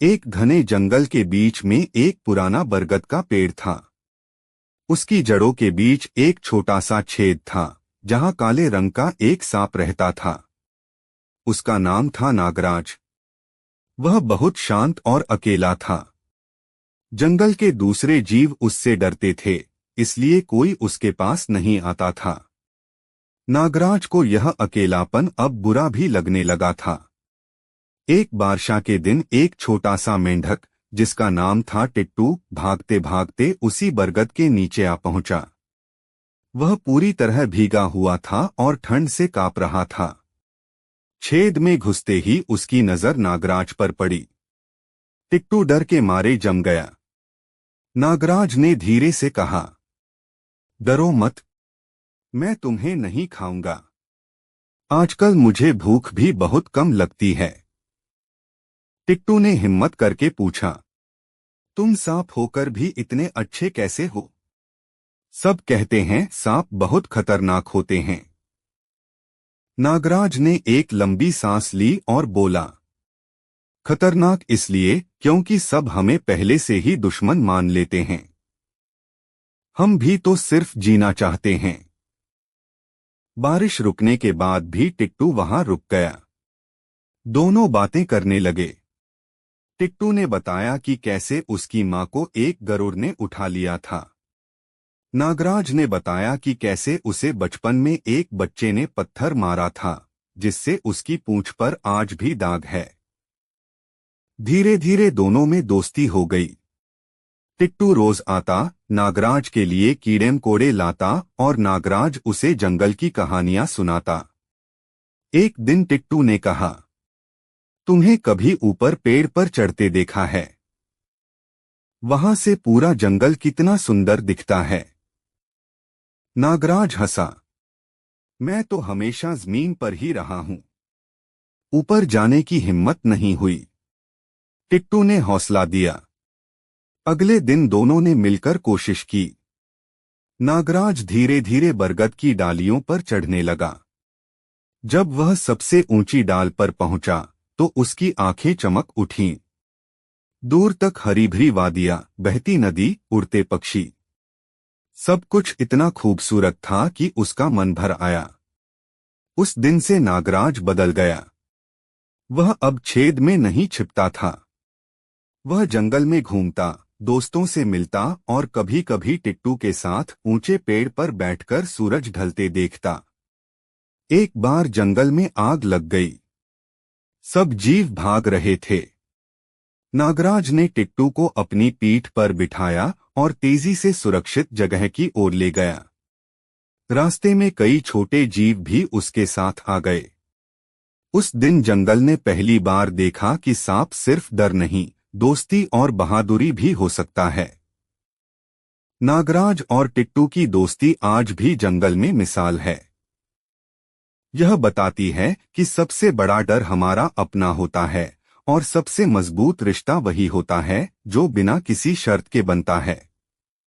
एक घने जंगल के बीच में एक पुराना बरगद का पेड़ था। उसकी जड़ों के बीच एक छोटा सा छेद था, जहां काले रंग का एक सांप रहता था। उसका नाम था नागराज। वह बहुत शांत और अकेला था। जंगल के दूसरे जीव उससे डरते थे, इसलिए कोई उसके पास नहीं आता था। नागराज को यह अकेलापन अब बुरा भी लगने लगा था। एक बारिश के दिन एक छोटा सा मेंढक, जिसका नाम था टिट्टू, भागते भागते उसी बरगद के नीचे आ पहुंचा। वह पूरी तरह भीगा हुआ था और ठंड से कांप रहा था। छेद में घुसते ही उसकी नजर नागराज पर पड़ी। टिट्टू डर के मारे जम गया। नागराज ने धीरे से कहा, डरो मत, मैं तुम्हें नहीं खाऊंगा। आजकल मुझे भूख भी बहुत कम लगती है। टिट्टू ने हिम्मत करके पूछा, तुम सांप होकर भी इतने अच्छे कैसे हो? सब कहते हैं सांप बहुत खतरनाक होते हैं। नागराज ने एक लंबी सांस ली और बोला, खतरनाक इसलिए क्योंकि सब हमें पहले से ही दुश्मन मान लेते हैं। हम भी तो सिर्फ जीना चाहते हैं। बारिश रुकने के बाद भी टिट्टू वहां रुक गया। दोनों बातें करने लगे। टिट्टू ने बताया कि कैसे उसकी मां को एक गरुड़ ने उठा लिया था। नागराज ने बताया कि कैसे उसे बचपन में एक बच्चे ने पत्थर मारा था, जिससे उसकी पूंछ पर आज भी दाग है। धीरे धीरे दोनों में दोस्ती हो गई। टिट्टू रोज आता, नागराज के लिए कीड़े मकोड़े लाता और नागराज उसे जंगल की कहानियां सुनाता। एक दिन टिट्टू ने कहा, तुम्हें कभी ऊपर पेड़ पर चढ़ते देखा है? वहां से पूरा जंगल कितना सुंदर दिखता है। नागराज हंसा, मैं तो हमेशा जमीन पर ही रहा हूं। ऊपर जाने की हिम्मत नहीं हुई। टिट्टू ने हौसला दिया। अगले दिन दोनों ने मिलकर कोशिश की। नागराज धीरे धीरे बरगद की डालियों पर चढ़ने लगा। जब वह सबसे ऊंची डाल पर पहुंचा तो उसकी आंखें चमक उठीं। दूर तक हरी भरी वादियां, बहती नदी, उड़ते पक्षी, सब कुछ इतना खूबसूरत था कि उसका मन भर आया। उस दिन से नागराज बदल गया। वह अब छेद में नहीं छिपता था। वह जंगल में घूमता, दोस्तों से मिलता और कभी कभी टिट्टू के साथ ऊंचे पेड़ पर बैठकर सूरज ढलते देखता। एक बार जंगल में आग लग गई। सब जीव भाग रहे थे। नागराज ने टिट्टू को अपनी पीठ पर बिठाया और तेजी से सुरक्षित जगह की ओर ले गया। रास्ते में कई छोटे जीव भी उसके साथ आ गए। उस दिन जंगल ने पहली बार देखा कि सांप सिर्फ डर नहीं, दोस्ती और बहादुरी भी हो सकता है। नागराज और टिट्टू की दोस्ती आज भी जंगल में मिसाल है। यह बताती है कि सबसे बड़ा डर हमारा अपना होता है और सबसे मजबूत रिश्ता वही होता है जो बिना किसी शर्त के बनता है।